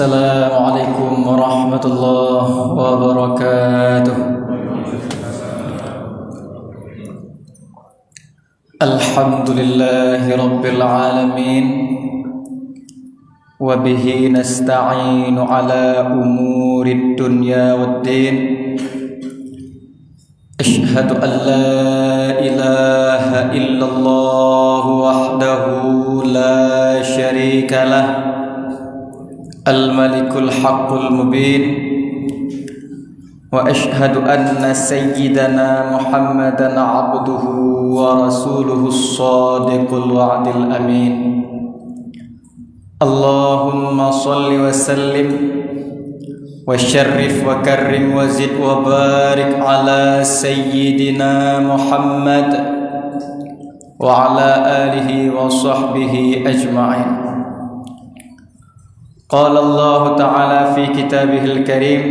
Assalamualaikum warahmatullahi wabarakatuh. Alhamdulillahi rabbil alamin. Wa bihi nasta'inu ala umurid dunya waddin. Ashhadu an la ilaha illallah wahdahu la syarika lah, al-malikul haqqul mubin. Wa ashhadu anna sayyidana Muhammadan abduhu wa rasuluhu as-sadiqul wa'dil amin. Allahumma salli wa sallim wa syarrif wa karrim wa zid wa barik ala sayyidina Muhammad wa ala alihi wa sahbihi ajma'in. Qala Allah Ta'ala fi kitabihil karim,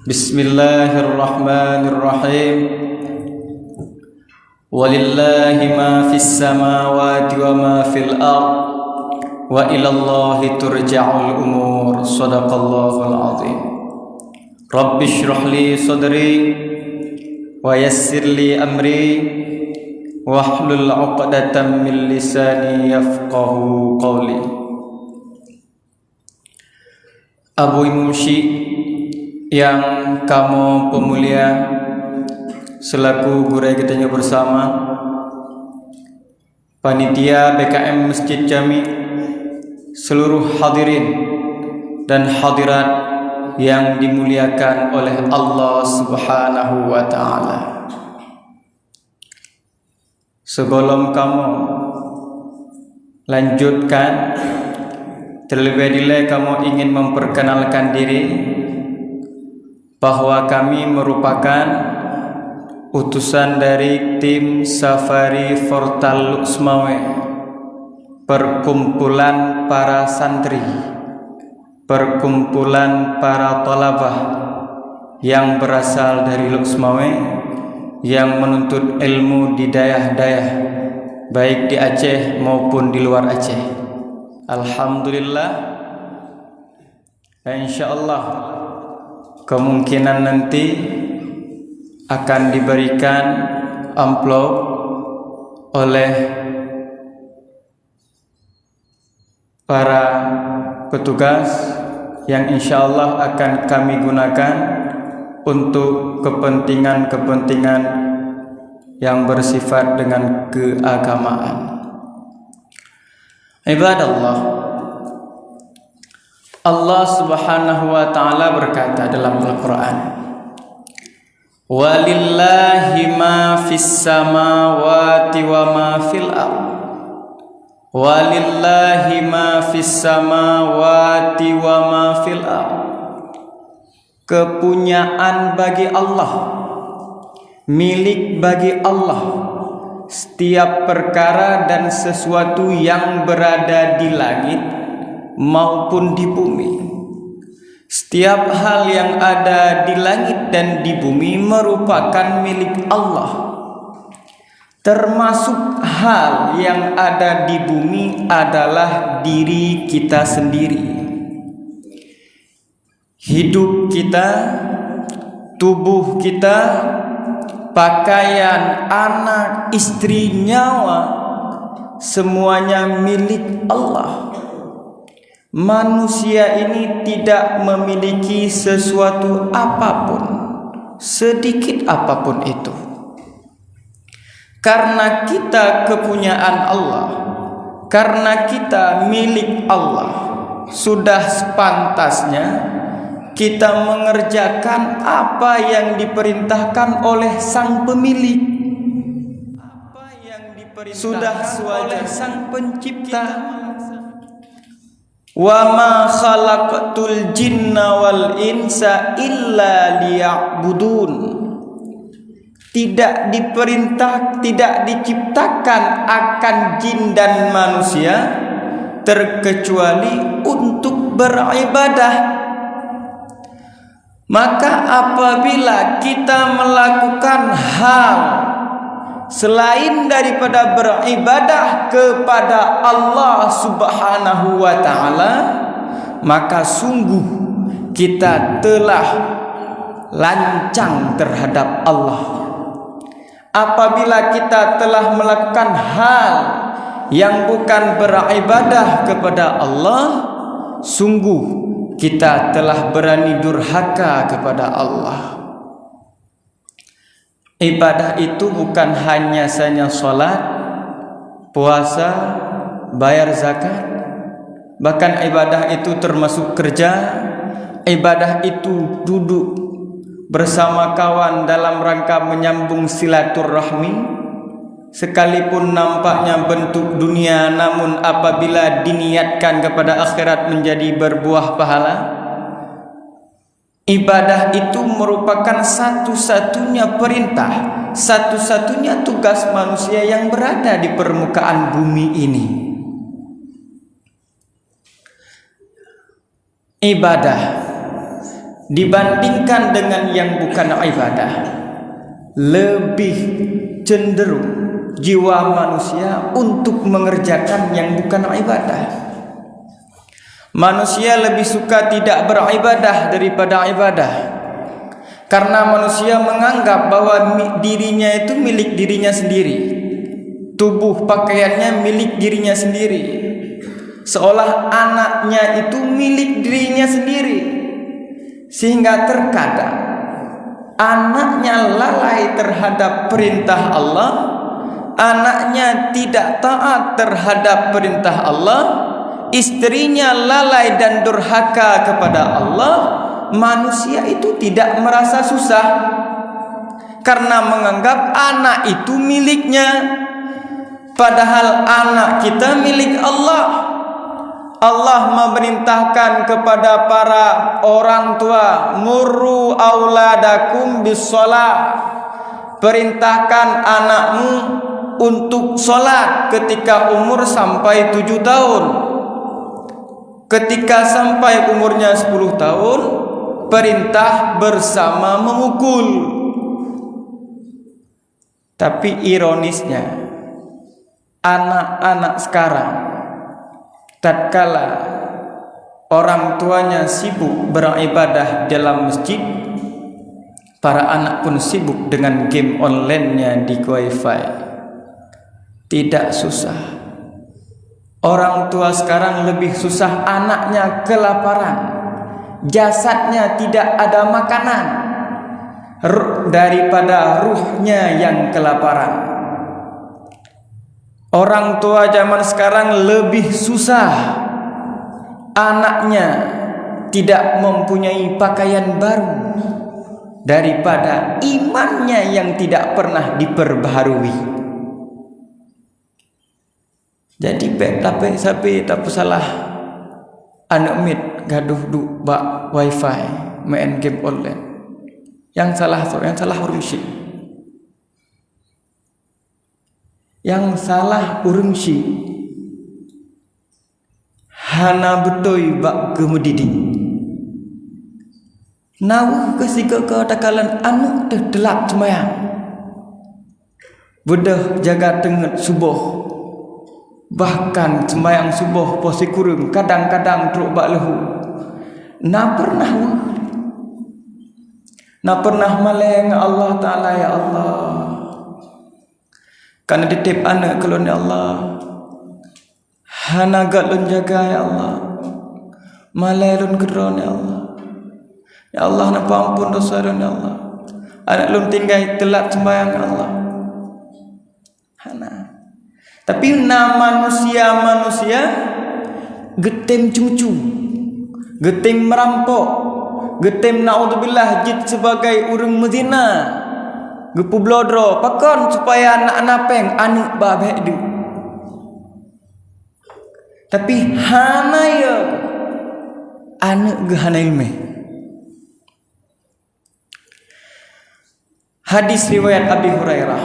Bismillahirrahmanirrahim. Walillahi ma fis samawati wa ma fil ardh wa ilallahi turja'ul umur. Sadaqallahul azim. Rabbi shrah li sadri wa yassir li amri wahlul 'uqdatam min lisani yafqahu qawli. Abu Imumshi yang kamu pemulia, selaku guru kita bersama, panitia BKM Masjid Jami, seluruh hadirin dan hadirat yang dimuliakan oleh Allah Subhanahu wa Ta'ala. Sebelum kamu lanjutkan, terlebih dahulu kamu ingin memperkenalkan diri bahwa kami merupakan utusan dari tim Safari Fortal Luxmawe, perkumpulan para santri, perkumpulan para thalabah yang berasal dari Luxmawe, yang menuntut ilmu di daerah-daerah baik di Aceh maupun di luar Aceh. Alhamdulillah, insyaallah kemungkinan nanti akan diberikan amplop oleh para petugas yang insyaallah akan kami gunakan untuk kepentingan-kepentingan yang bersifat dengan keagamaan. Ibadallah, Allah Subhanahu wa Ta'ala berkata dalam Al-Quran, walillahi ma fis samawati wa ma fil ardh. Walillahi ma fis samawati wa ma fil ardh. Kepunyaan bagi Allah, milik bagi Allah, setiap perkara dan sesuatu yang berada di langit maupun di bumi. Setiap hal yang ada di langit dan di bumi merupakan milik Allah. Termasuk hal yang ada di bumi adalah diri kita sendiri. Hidup kita, tubuh kita, pakaian, anak, istri, nyawa, semuanya milik Allah. Manusia ini tidak memiliki sesuatu apapun, sedikit apapun itu. Karena kita kepunyaan Allah, karena kita milik Allah, sudah sepantasnya kita mengerjakan apa yang diperintahkan oleh sang pemilik, apa yang sudah oleh sang pencipta. Wa ma khalaqtul jinna wal insa illa liya'budun. Tidak diciptakan akan jin dan manusia terkecuali untuk beribadah. Maka apabila kita melakukan hal selain daripada beribadah kepada Allah Subhanahu wa ta'ala, maka sungguh kita telah lancang terhadap Allah. Apabila kita telah melakukan hal yang bukan beribadah kepada Allah, sungguh kita telah berani durhaka kepada Allah. Ibadah itu bukan hanya saja salat, puasa, bayar zakat. Bahkan ibadah itu termasuk kerja. Ibadah itu duduk bersama kawan dalam rangka menyambung silaturahmi. Sekalipun nampaknya bentuk dunia, namun apabila diniatkan kepada akhirat menjadi berbuah pahala. Ibadah itu merupakan satu-satunya perintah, satu-satunya tugas manusia yang berada di permukaan bumi ini. Ibadah dibandingkan dengan yang bukan ibadah, lebih cenderung jiwa manusia untuk mengerjakan yang bukan ibadah. Manusia lebih suka tidak beribadah daripada ibadah, karena manusia menganggap bahwa dirinya itu milik dirinya sendiri, tubuh pakaiannya milik dirinya sendiri, seolah anaknya itu milik dirinya sendiri. Sehingga terkadang anaknya lalai terhadap perintah Allah, anaknya tidak taat terhadap perintah Allah, istrinya lalai dan durhaka kepada Allah. Manusia itu tidak merasa susah karena menganggap anak itu miliknya, padahal anak kita milik Allah. Allah memerintahkan kepada para orang tua, murru auladakum bis-shalah, perintahkan anakmu untuk sholat ketika umur sampai 7 tahun. Ketika sampai umurnya 10 tahun, perintah bersama memukul. Tapi ironisnya, anak-anak sekarang, tatkala orang tuanya sibuk beribadah dalam masjid, para anak pun sibuk dengan game online-nya di Wi-Fi. Tidak susah. Orang tua sekarang lebih susah anaknya kelaparan, jasadnya tidak ada makanan, daripada ruhnya yang kelaparan. Orang tua zaman sekarang lebih susah anaknya tidak mempunyai pakaian baru daripada imannya yang tidak pernah diperbaharui. Jadi tapi sapi tak salah anak mit gaduh du bak wifi main game online. Yang salah urung syik. Yang salah urung syik. Hana betoi bak gemedidi. Nawu kesika ke takalan anu teh delap semayang. Bedah jaga tenget subuh. Bahkan sembahyang subuh posi kurung, kadang-kadang truk bak lehu. Na pernah maleng Allah Ta'ala, ya Allah. Karena ditip anak kelon ya Allah. Hanagat lun jaga ya Allah. Malai lun gedron ya Allah. Ya Allah napa ampun dosa lun ya Allah. Anak lun tinggal telat sembahyang ya Allah. Hana. Tapi manusia getem cucu, getem merampok, getem naudzubillah jid sebagai urang Medina, gepu blodro pakon supaya anak-anak peng anak babek du. Tapi hana ya anak gehana ilmu. Hadis riwayat Abi Hurairah,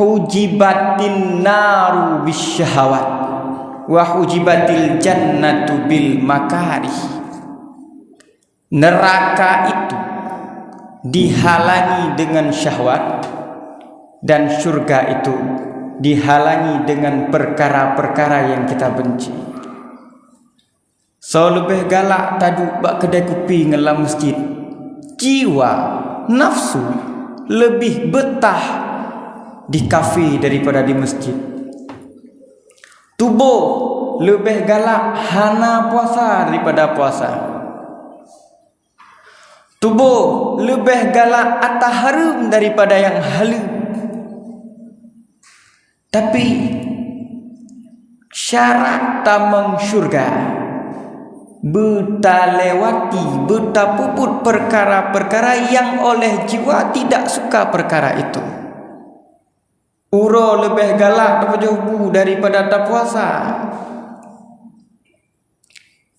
hujibatin naru bisyahawat wa hujibatil jannatu bil makarih. Neraka itu dihalangi dengan syahwat dan surga itu dihalangi dengan perkara-perkara yang kita benci. So lebih galak tajuk bak kedai kopi ngelam masjid. Jiwa, nafsu lebih betah di kafe daripada di masjid. Tubuh lebih galak hana puasa daripada puasa. Tubuh lebih galak atah harum daripada yang halal. Tapi syarat tamang syurga beta lewati, beta puput perkara-perkara yang oleh jiwa tidak suka perkara itu. Uro lebih galak daripada hubu daripada tak puasa.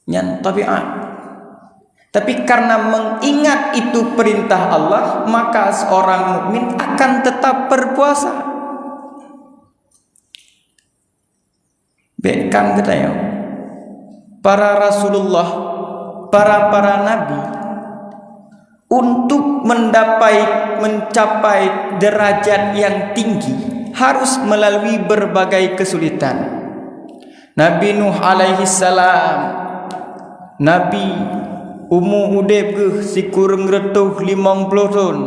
Yang tabiat. Tapi karena mengingat itu perintah Allah, maka seorang mukmin akan tetap berpuasa. Bekam katanya, para Rasulullah, para nabi, untuk mencapai derajat yang tinggi harus melalui berbagai kesulitan. Nabi Nuh alaihi salam, Nabi umur udip ke si kurang retuh 50 tahun.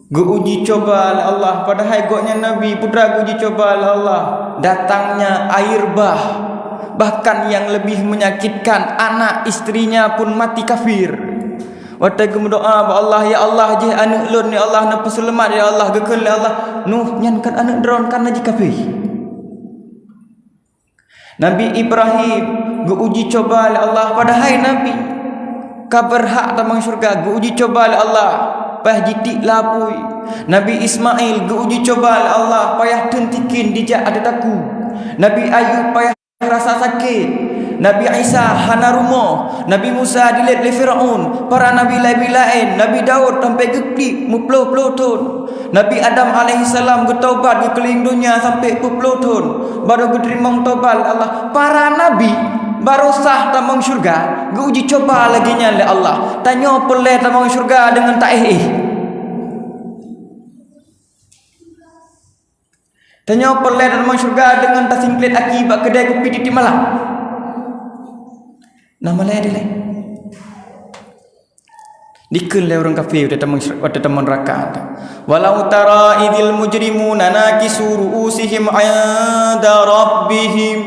Uji coba oleh Allah, padahal goknya Nabi putra uji coba oleh Allah. Datangnya air bah, bahkan yang lebih menyakitkan, anak istrinya pun mati kafir. Waktu berdoa Allah, ya Allah je anak lun, ya Allah nak selamat, ya Allah gekun, ya Allah Nuh nyankan anak dron kan aja kafir. Nabi Ibrahim uji coba oleh Allah, padahal Nabi kaberhak tamang syurga uji coba oleh Allah, payah jitik lapui. Nabi Ismail uji coba oleh Allah, payah tentikin dijak ada taku. Nabi Ayub payah rasa sakit. Nabi Isa hana rumah. Nabi Musa dilihat oleh Firaun. Para nabi lain, Nabi Daud sampai geplik mupuluh tahun. Nabi Adam alaihissalam bertaubat ke keliling dunia sampai puluh tahun baru diterima taubat Allah. Para nabi baru sah tamang syurga uji coba lagi oleh Allah. Tanya pelai tamang syurga dengan tak Tanya pelai tamang syurga dengan tak singklet akibat kedai kopi di malam. Nama lain dia lain. Dikun le orang kafir pada teman neraka. Walau tara idil mujrimuna nakisu ru'usihim 'inda rabbihim.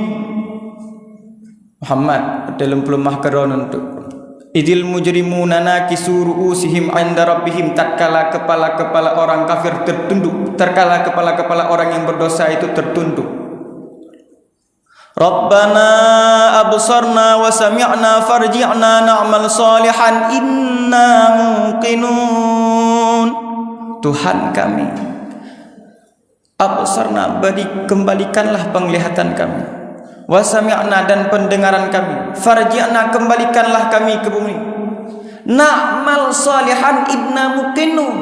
Muhammad dalam pelemah Quran untuk idil mujrimuna nakisu ru'usihim 'inda rabbihim, tatkala kepala-kepala orang kafir tertunduk, tatkala kepala-kepala orang yang berdosa itu tertunduk. Rabbana absarna wa sami'na farji'na na'mal salihan inna muqinun. Tuhan kami, absarna, kembalikanlah penglihatan kami, wa sami'na, dan pendengaran kami, farji'na, kembalikanlah kami ke bumi, na'mal salihan inna muqinun,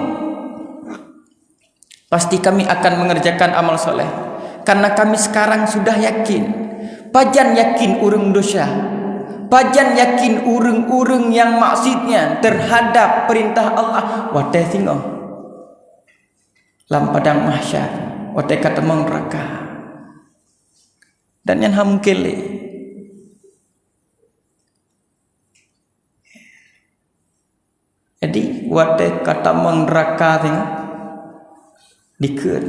pasti kami akan mengerjakan amal soleh, karena kami sekarang sudah yakin. Pajan yakin urang dosa, pajan yakin urang-urang yang maksudnya terhadap perintah Allah watai singo lam padang mahsyar, watai kata neraka. Dan yang hamkele jadi watai kata neraka singo dikut.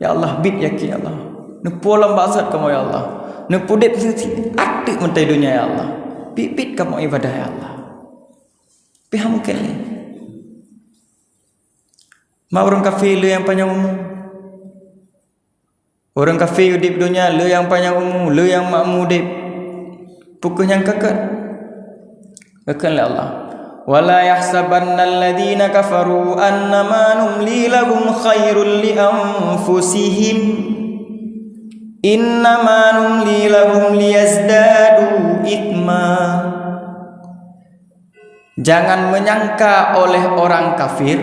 Ya Allah bid yakin ya Allah nepolam basat kamu ya Allah, nepudep sisi aktif mentai dunia ya Allah, pipit kamu ibadah ya Allah. Pihak mungkin ni mau orang kafir lu yang panjang umur, orang kafir di dunia lu yang panjang umur, lu yang makmur dip pukul yang kekal oleh Allah. Wala yahsabanna alladhina kafaru annama numli lahum khairul li anfusihim innama numli lahum liyazdadu ithma. Jangan menyangka oleh orang kafir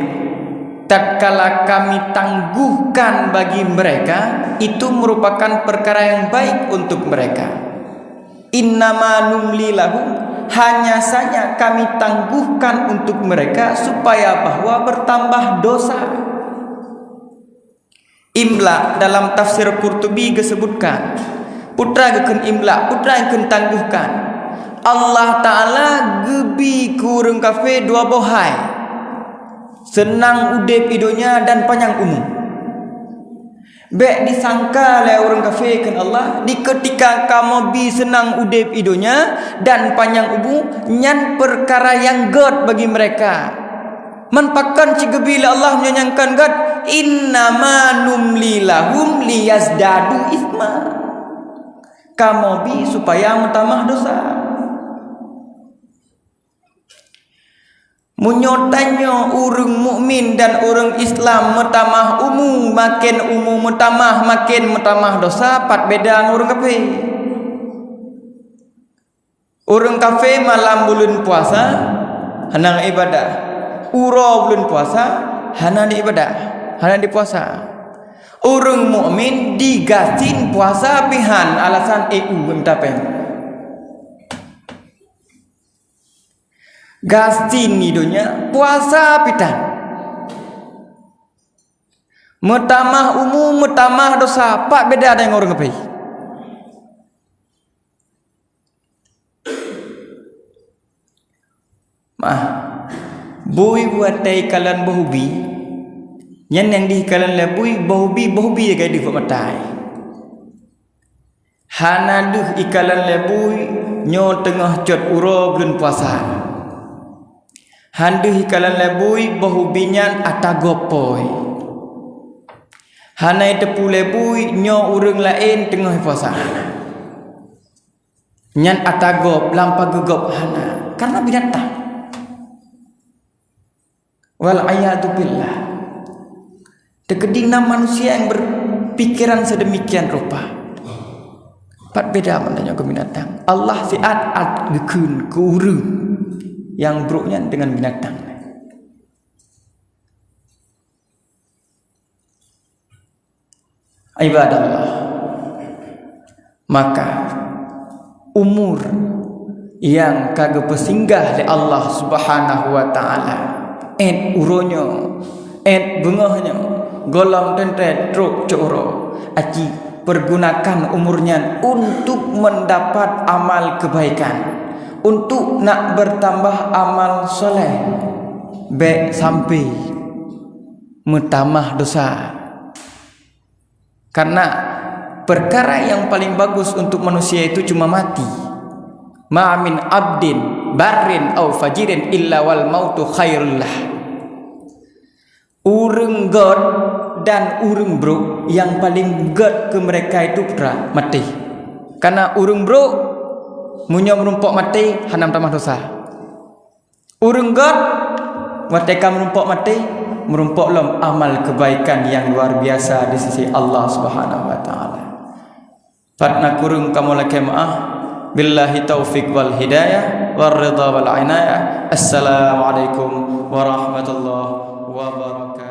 tatkala kami tangguhkan bagi mereka itu merupakan perkara yang baik untuk mereka. Innama numli lahum, hanya saja kami tangguhkan untuk mereka supaya bahwa bertambah dosa. Imla dalam tafsir Qurtubi disebutkan putra gekun imla, putra yang kun tangguhkan. Allah Ta'ala gebi kurang kafir dua bohai, senang udep idonya dan panjang umur. Bek disangka oleh orang kafir kan Allah, di ketika kamu bi senang udep idonya dan panjang umur, nyan perkara yang god bagi mereka. Menpakan cigebila Allah menyanyangkan god, innama numli lahum liyazdadu isma. Kamu bi supaya menambah dosa. Munyotanyo orang mukmin dan orang Islam menambah umum, makin umum menambah makin menambah dosa, pat beda dengan orang kafir. Orang kafir malam bulan puasa hanang ibadah, uro bulan puasa hanang ibadah, hanang di puasa. Orang mukmin digasin puasa pihan alasan EU minta pen. Gasin idonya puasa pitan. Metamah umum, metamah dosa, pak beda ada yang orang kafir. Bui buat tay kalan bahubi, yang di kalan lebui bahubi gaya di matai. Hanaduh ikalan lebui nyo tengah cot uro bulan puasa. Handuh ikalan lebui bahubinyan atagopoi. Hanai tepu lebui nyo urang lain tengah puasa. Nyan atagop lampa gegop hana karena binatang. Wal ayatu billah. Tegedingna manusia yang berpikiran sedemikian rupa. Pat beda mananya ke binatang. Allah siat gekun ke urang yang buruknya dengan binatang. Ibadallah, maka umur yang kagak pesinggah di Allah Subhanahu wa taala, uronyo, bengahnya, golong tentet truk coro, aci pergunakan umurnya untuk mendapat amal kebaikan, untuk nak bertambah amal soleh, baik sampai menambah dosa. Karena perkara yang paling bagus untuk manusia itu cuma mati. Ma min abdin barrin au fajirin illa wal mautu khairul lah. Urang god dan urang bro yang paling god ke mereka itu putra mati. Karena urang bro munyo menumpuk mati hanam tamah dosa. Urang god mereka menumpuk mati merumpuk lom amal kebaikan yang luar biasa di sisi Allah Subhanahu wa taala. Patna kurung kamu laki maah. Billahi taufiq wal hidayah war ridha wal inayah. Assalamualaikum warahmatullahi wabarakatuh.